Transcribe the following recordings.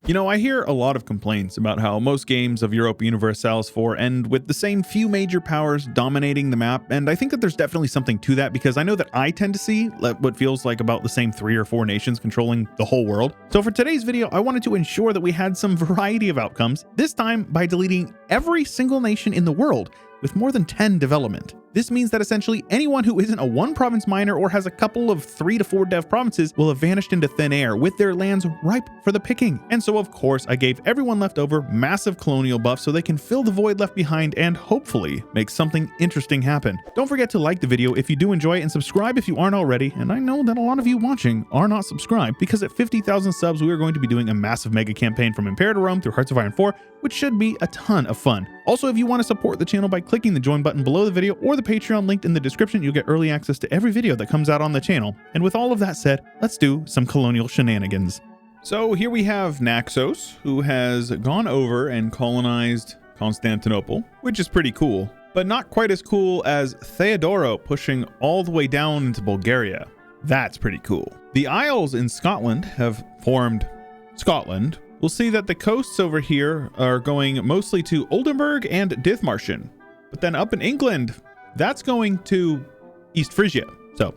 You know, I hear a lot of complaints about how most games of Europa Universalis IV end with the same few major powers dominating the map, and I think that there's definitely something to that because I know that I tend to see what feels like about the same 3 or 4 nations controlling the whole world. So for today's video, I wanted to ensure that we had some variety of outcomes, this time by deleting every single nation in the world with more than 10 development. This means that essentially anyone who isn't a 1 province miner or has a couple of 3 to 4 dev provinces will have vanished into thin air with their lands ripe for the picking. And so of course I gave everyone left over massive colonial buffs so they can fill the void left behind and hopefully make something interesting happen. Don't forget to like the video if you do enjoy it and subscribe if you aren't already. And I know that a lot of you watching are not subscribed because at 50,000 subs we are going to be doing a massive mega campaign from Imperator Rome through Hearts of Iron 4, which should be a ton of fun. Also, if you want to support the channel by clicking the join button below the video or the Patreon linked in the description, you'll get early access to every video that comes out on the channel. And with all of that said, let's do some colonial shenanigans. So here we have Naxos, who has gone over and colonized Constantinople, which is pretty cool, but not quite as cool as Theodoro pushing all the way down into Bulgaria. That's pretty cool. The Isles in Scotland have formed Scotland. We'll see that the coasts over here are going mostly to Oldenburg and Dithmarschen. But then up in England, that's going to East Frisia. So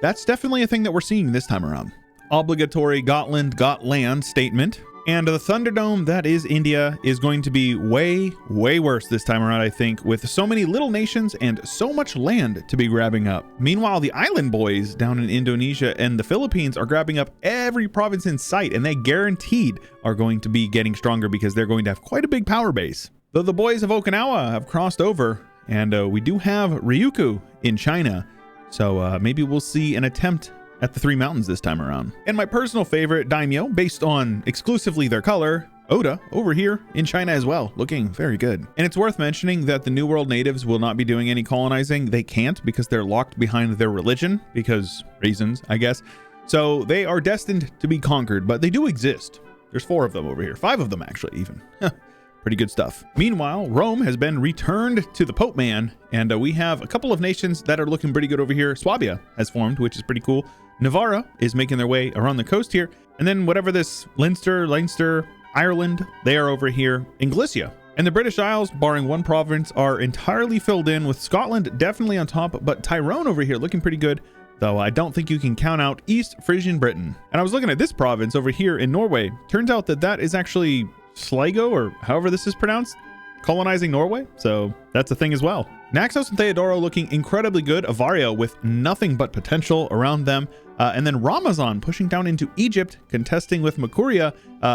that's definitely a thing that we're seeing this time around. Obligatory Gotland got land statement. And the Thunderdome, that is India, is going to be way, way worse this time around, I think, with so many little nations and so much land to be grabbing up. Meanwhile, the island boys down in Indonesia and the Philippines are grabbing up every province in sight, and they guaranteed are going to be getting stronger because they're going to have quite a big power base. Though the boys of Okinawa have crossed over, and we do have Ryukyu in China, so maybe we'll see an attempt at the 3 mountains this time around. And my personal favorite daimyo, based on exclusively their color, Oda, over here in China as well, looking very good. And it's worth mentioning that the New World natives will not be doing any colonizing. They can't because they're locked behind their religion, because reasons, I guess. So they are destined to be conquered, but they do exist. There's 4 of them over here, 5 of them actually even. Pretty good stuff. Meanwhile, Rome has been returned to the Pope Man, and we have a couple of nations that are looking pretty good over here. Swabia has formed, which is pretty cool. Navarra is making their way around the coast here. And then whatever this Leinster, Ireland, they are over here in Galicia. And the British Isles, barring 1 province, are entirely filled in with Scotland definitely on top, but Tyrone over here looking pretty good, though I don't think you can count out East Frisian Britain. And I was looking at this province over here in Norway. Turns out that that is actually Sligo, or however this is pronounced, colonizing Norway. So that's a thing as well. Naxos and Theodoro looking incredibly good. Avario with nothing but potential around them. And then Ramazan pushing down into Egypt, contesting with Makuria,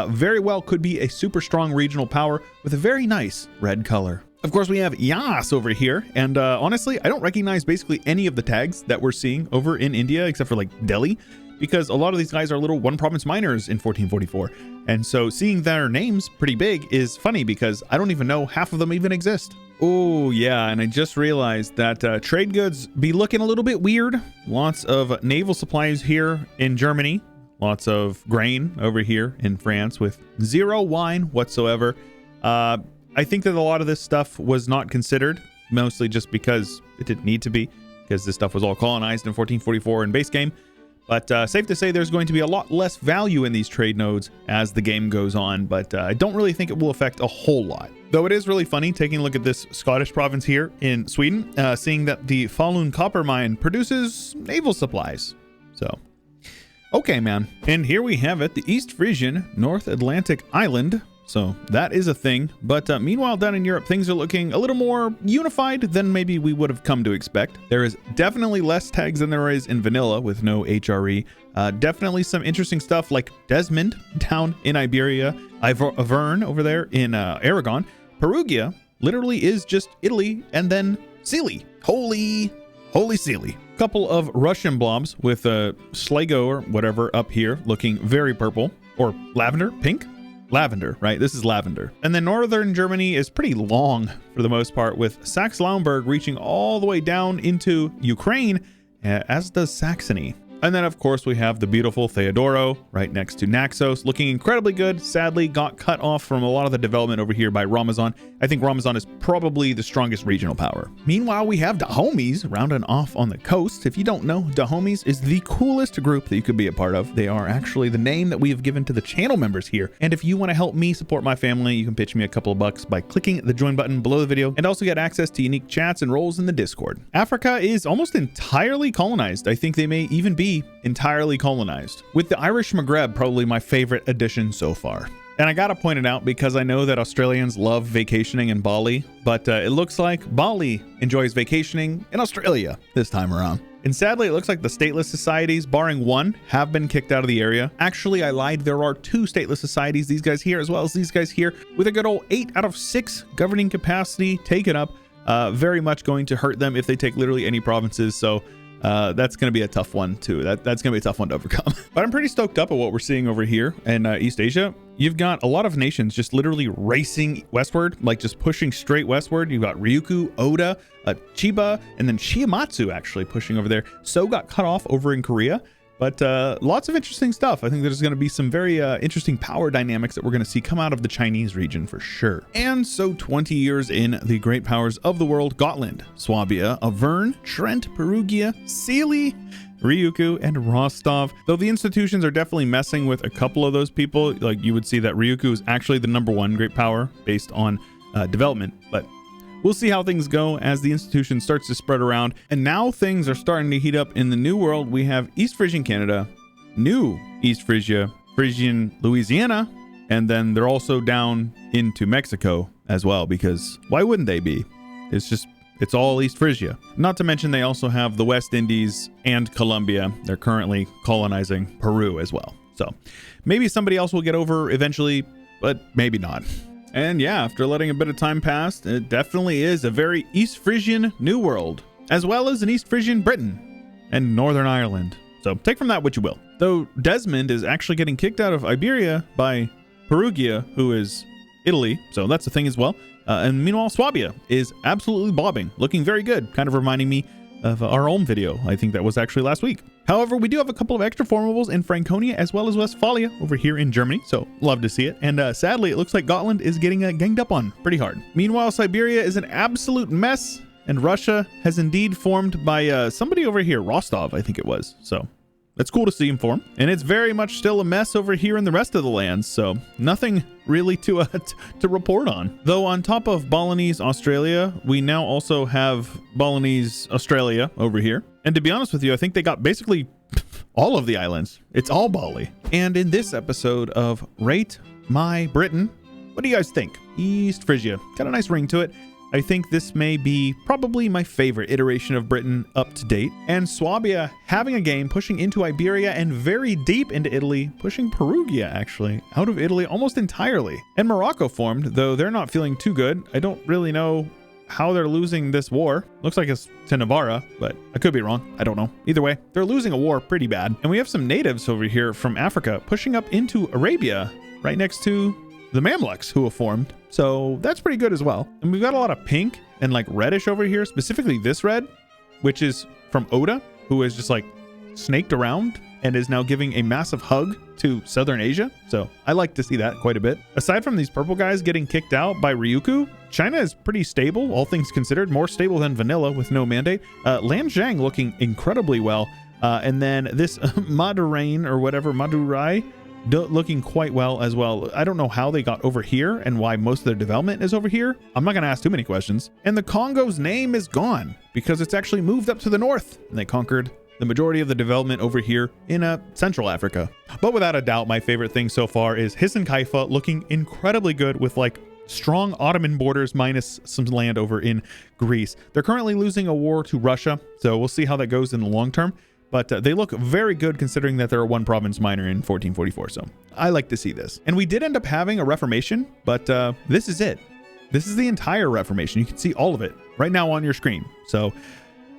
very well could be a super strong regional power with a very nice red color. Of course, we have Yas over here. And honestly, I don't recognize basically any of the tags that we're seeing over in India, except for like Delhi, because a lot of these guys are little 1 province miners in 1444. And so seeing their names pretty big is funny because I don't even know half of them even exist. Oh yeah, and I just realized that trade goods be looking a little bit weird. Lots of naval supplies here in Germany. Lots of grain over here in France with 0 wine whatsoever. I think that a lot of this stuff was not considered, mostly just because it didn't need to be, because this stuff was all colonized in 1444 in base game. But safe to say there's going to be a lot less value in these trade nodes as the game goes on, but I don't really think it will affect a whole lot. Though it is really funny taking a look at this Scottish province here in Sweden, seeing that the Falun copper mine produces naval supplies. So, okay, man. And here we have it, the East Frisian North Atlantic Island. So that is a thing. But meanwhile, down in Europe, things are looking a little more unified than maybe we would have come to expect. There is definitely less tags than there is in vanilla with no HRE. Definitely some interesting stuff like Desmond down in Iberia, Ivern over there in Aragon. Perugia literally is just Italy, and then Sealy. Holy Sealy. Couple of Russian blobs with Sligo or whatever up here looking very purple, or lavender, pink. Lavender, right? This is lavender. And then northern Germany is pretty long for the most part, with Saxe-Lauenburg reaching all the way down into Ukraine, as does Saxony. And then, of course, we have the beautiful Theodoro right next to Naxos, looking incredibly good. Sadly, got cut off from a lot of the development over here by Ramazan. I think Ramazan is probably the strongest regional power. Meanwhile, we have Dahomies rounding off on the coast. If you don't know, Dahomies is the coolest group that you could be a part of. They are actually the name that we have given to the channel members here. And if you want to help me support my family, you can pitch me a couple of bucks by clicking the join button below the video, and also get access to unique chats and roles in the Discord. Africa is almost entirely colonized. I think they may even be entirely colonized, with the Irish Maghreb probably my favorite addition so far. And I gotta point it out because I know that Australians love vacationing in Bali, but it looks like Bali enjoys vacationing in Australia this time around. And sadly, it looks like the stateless societies, barring one, have been kicked out of the area. Actually, I lied. There are 2 stateless societies, these guys here as well as these guys here, with a good old 8 out of 6 governing capacity taken up. Very much going to hurt them if they take literally any provinces. So that's going to be a tough one too. That's going to be a tough one to overcome. But I'm pretty stoked up at what we're seeing over here in East Asia. You've got a lot of nations just literally racing westward, like just pushing straight westward. You've got Ryukyu, Oda, Chiba, and then Shiamatsu actually pushing over there. So got cut off over in Korea. But lots of interesting stuff. I think there's going to be some very interesting power dynamics that we're going to see come out of the Chinese region for sure. And so 20 years in, the great powers of the world, Gotland, Swabia, Auvergne, Trent, Perugia, Sealy, Ryukyu, and Rostov. Though the institutions are definitely messing with a couple of those people. Like you would see that Ryukyu is actually the #1 great power based on development. But we'll see how things go as the institution starts to spread around. And now things are starting to heat up in the new world. We have East Frisian Canada, new East Frisia, Frisian Louisiana, and then they're also down into Mexico as well, because why wouldn't they be? It's all East Frisia. Not to mention they also have the West Indies and Colombia. They're currently colonizing Peru as well. So maybe somebody else will get over eventually, but maybe not. And yeah, after letting a bit of time pass, it definitely is a very East Frisian New World, as well as an East Frisian Britain and Northern Ireland. So take from that what you will. Though Desmond is actually getting kicked out of Iberia by Perugia, who is Italy, so that's a thing as well. And meanwhile, Swabia is absolutely bobbing, looking very good, kind of reminding me of our own video. I think that was actually last week. However, we do have a couple of extra formables in Franconia as well as Westphalia over here in Germany, so love to see it. And sadly, it looks like Gotland is getting ganged up on pretty hard. Meanwhile, Siberia is an absolute mess, and Russia has indeed formed by somebody over here, Rostov, I think it was. So it's cool to see him form. And it's very much still a mess over here in the rest of the lands, so nothing really to report on. Though on top of Balinese Australia, we now also have Balinese Australia over here. And to be honest with you, I think they got basically all of the islands. It's all Bali. And in this episode of Rate My Britain, what do you guys think? East Frisia, got a nice ring to it. I think this may be probably my favorite iteration of Britain up to date. And Swabia having a game, pushing into Iberia and very deep into Italy, pushing Perugia actually out of Italy almost entirely. And Morocco formed, though they're not feeling too good. I don't really know how they're losing this war. Looks like it's to Navarra, but I could be wrong. I don't know. Either way, they're losing a war pretty bad. And we have some natives over here from Africa pushing up into Arabia, right next to the Mamluks who have formed. So that's pretty good as well. And we've got a lot of pink and like reddish over here, specifically this red, which is from Oda, who is just like snaked around and is now giving a massive hug to Southern Asia. So I like to see that quite a bit. Aside from these purple guys getting kicked out by Ryukyu, China is pretty stable, all things considered, more stable than vanilla with no mandate. Lanzhang looking incredibly well. And then this Madurain or whatever, Madurai, looking quite well as well. I don't know how they got over here and why most of their development is over here. I'm not going to ask too many questions. And the Congo's name is gone because it's actually moved up to the north and they conquered the majority of the development over here in Central Africa. But without a doubt, my favorite thing so far is Hisan Kaifa looking incredibly good with like strong Ottoman borders minus some land over in Greece. They're currently losing a war to Russia, so we'll see how that goes in the long term. But they look very good considering that they're a one province minor in 1444. So I like to see this. And we did end up having a Reformation, but this is it. This is the entire Reformation. You can see all of it right now on your screen. So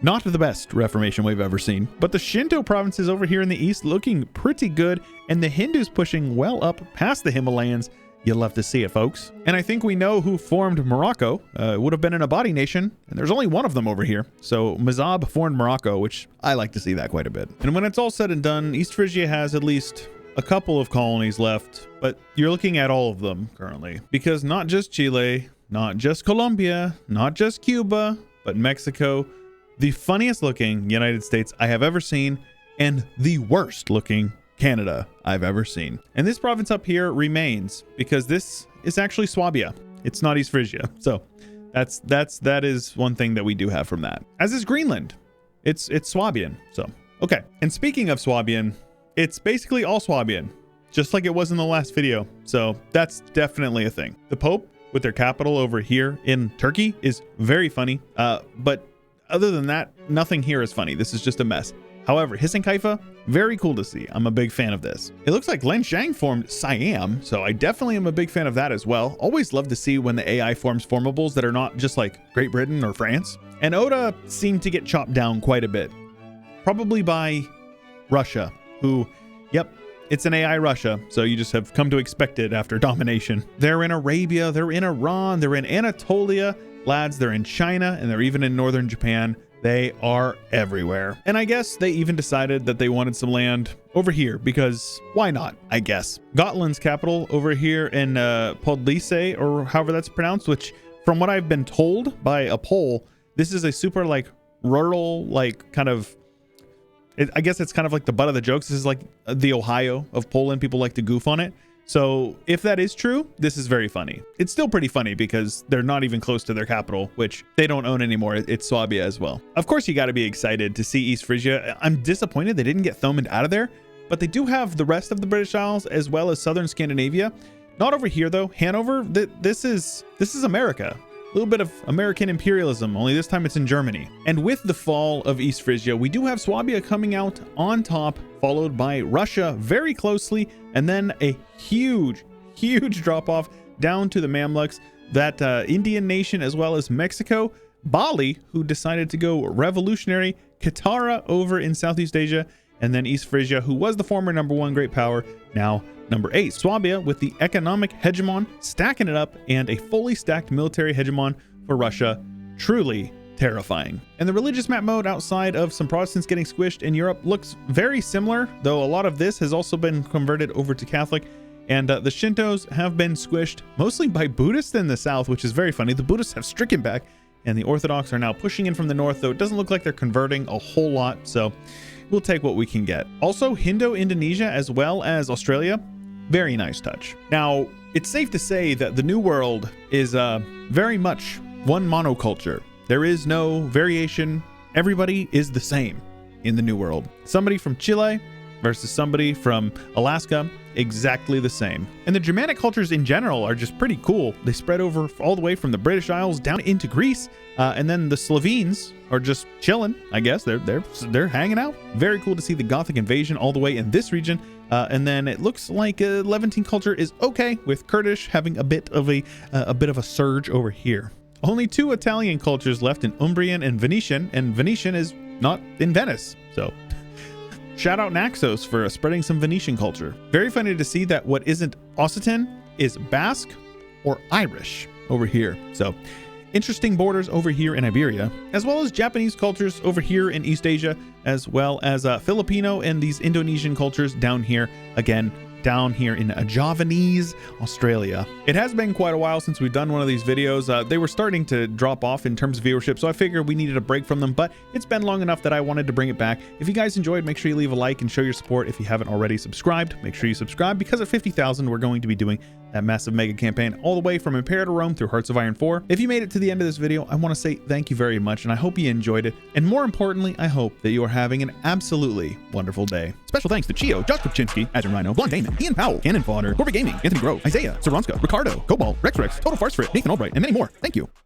not the best Reformation we've ever seen, but the Shinto provinces over here in the east looking pretty good. And the Hindus pushing well up past the Himalayas You love to see it, folks. And I think we know who formed Morocco. It would have been an Abadi nation, and there's only one of them over here. So Mazab formed Morocco, which I like to see that quite a bit. And when it's all said and done, East Frisia has at least a couple of colonies left, but you're looking at all of them currently. Because not just Chile, not just Colombia, not just Cuba, but Mexico, the funniest looking United States I have ever seen, and the worst looking Canada I've ever seen. And this province up here remains because this is actually Swabia. It's not East Frisia. So that is one thing that we do have from that. As is Greenland. It's Swabian. So, okay. And speaking of Swabian, it's basically all Swabian, just like it was in the last video. So that's definitely a thing. The Pope with their capital over here in Turkey is very funny. But other than that, nothing here is funny. This is just a mess. However, Hisankaifa, very cool to see. I'm a big fan of this. It looks like Lenshang formed Siam, so I definitely am a big fan of that as well. Always love to see when the AI forms formables that are not just like Great Britain or France. And Oda seemed to get chopped down quite a bit, probably by Russia, who, yep, it's an AI Russia, so you just have come to expect it after domination. They're in Arabia, they're in Iran, they're in Anatolia, lads, they're in China, and they're even in northern Japan. They are everywhere. And I guess they even decided that they wanted some land over here because why not, I guess. Gotland's capital over here in Podlice, or however that's pronounced, which from what I've been told by a Pole, this is a super like rural, like kind of, I guess it's kind of like the butt of the jokes. This is like the Ohio of Poland. People like to goof on it. So if that is true, this is very funny. It's still pretty funny because they're not even close to their capital, which they don't own anymore. It's Swabia as well. Of course, you got to be excited to see East Frisia. I'm disappointed they didn't get Thomond out of there, but they do have the rest of the British Isles as well as southern Scandinavia. Not over here though. Hanover, this is America. A little bit of American imperialism, only this time it's in Germany. And with the fall of East Frisia, we do have Swabia coming out on top, followed by Russia very closely, and then a huge drop off down to the Mamluks, that Indian nation, as well as Mexico, Bali, who decided to go revolutionary, Katara over in Southeast Asia, and then East Frisia, who was the former #1 great power, now number 8. Swabia with the economic hegemon, stacking it up, and a fully stacked military hegemon for Russia. Truly terrifying. And the religious map mode, outside of some Protestants getting squished in Europe, looks very similar, though a lot of this has also been converted over to Catholic. And the Shintos have been squished mostly by Buddhists in the south, which is very funny. The Buddhists have stricken back, and the Orthodox are now pushing in from the north, though it doesn't look like they're converting a whole lot, so we'll take what we can get. Also, Indo-Indonesia as well as Australia, very nice touch. Now, it's safe to say that the New World is very much one monoculture. There is no variation. Everybody is the same in the New World. Somebody from Chile versus somebody from Alaska, exactly the same. And the Germanic cultures in general are just pretty cool. They spread over all the way from the British Isles down into Greece, and then the Slovenes are just chilling. I guess they're hanging out. Very cool to see the Gothic invasion all the way in this region. And then it looks like Levantine culture is okay, with Kurdish having a bit of a surge over here. Only 2 Italian cultures left in Umbrian and Venetian is not in Venice. So shout out Naxos for spreading some Venetian culture. Very funny to see that what isn't Occitan is Basque or Irish over here. So interesting borders over here in Iberia, as well as Japanese cultures over here in East Asia, as well as Filipino and these Indonesian cultures down here, again, down here in Javanese, Australia. It has been quite a while since we've done one of these videos. They were starting to drop off in terms of viewership, so I figured we needed a break from them, but it's been long enough that I wanted to bring it back. If you guys enjoyed, make sure you leave a like and show your support. If you haven't already subscribed, make sure you subscribe, because at 50,000, we're going to be doing that massive mega campaign all the way from Impera to Rome through Hearts of Iron 4. If you made it to the end of this video, I want to say thank you very much, and I hope you enjoyed it. And more importantly, I hope that you are having an absolutely wonderful day. Special thanks to Chio, Josh Kopczynski, Azure Rhino, Blonde Damon, Ian Powell, Cannon Fodder, Corporate Gaming, Anthony Grove, Isaiah, Saronska, Ricardo, Cobalt, Rex, Total Farce Frit, Nathan Albright, and many more. Thank you.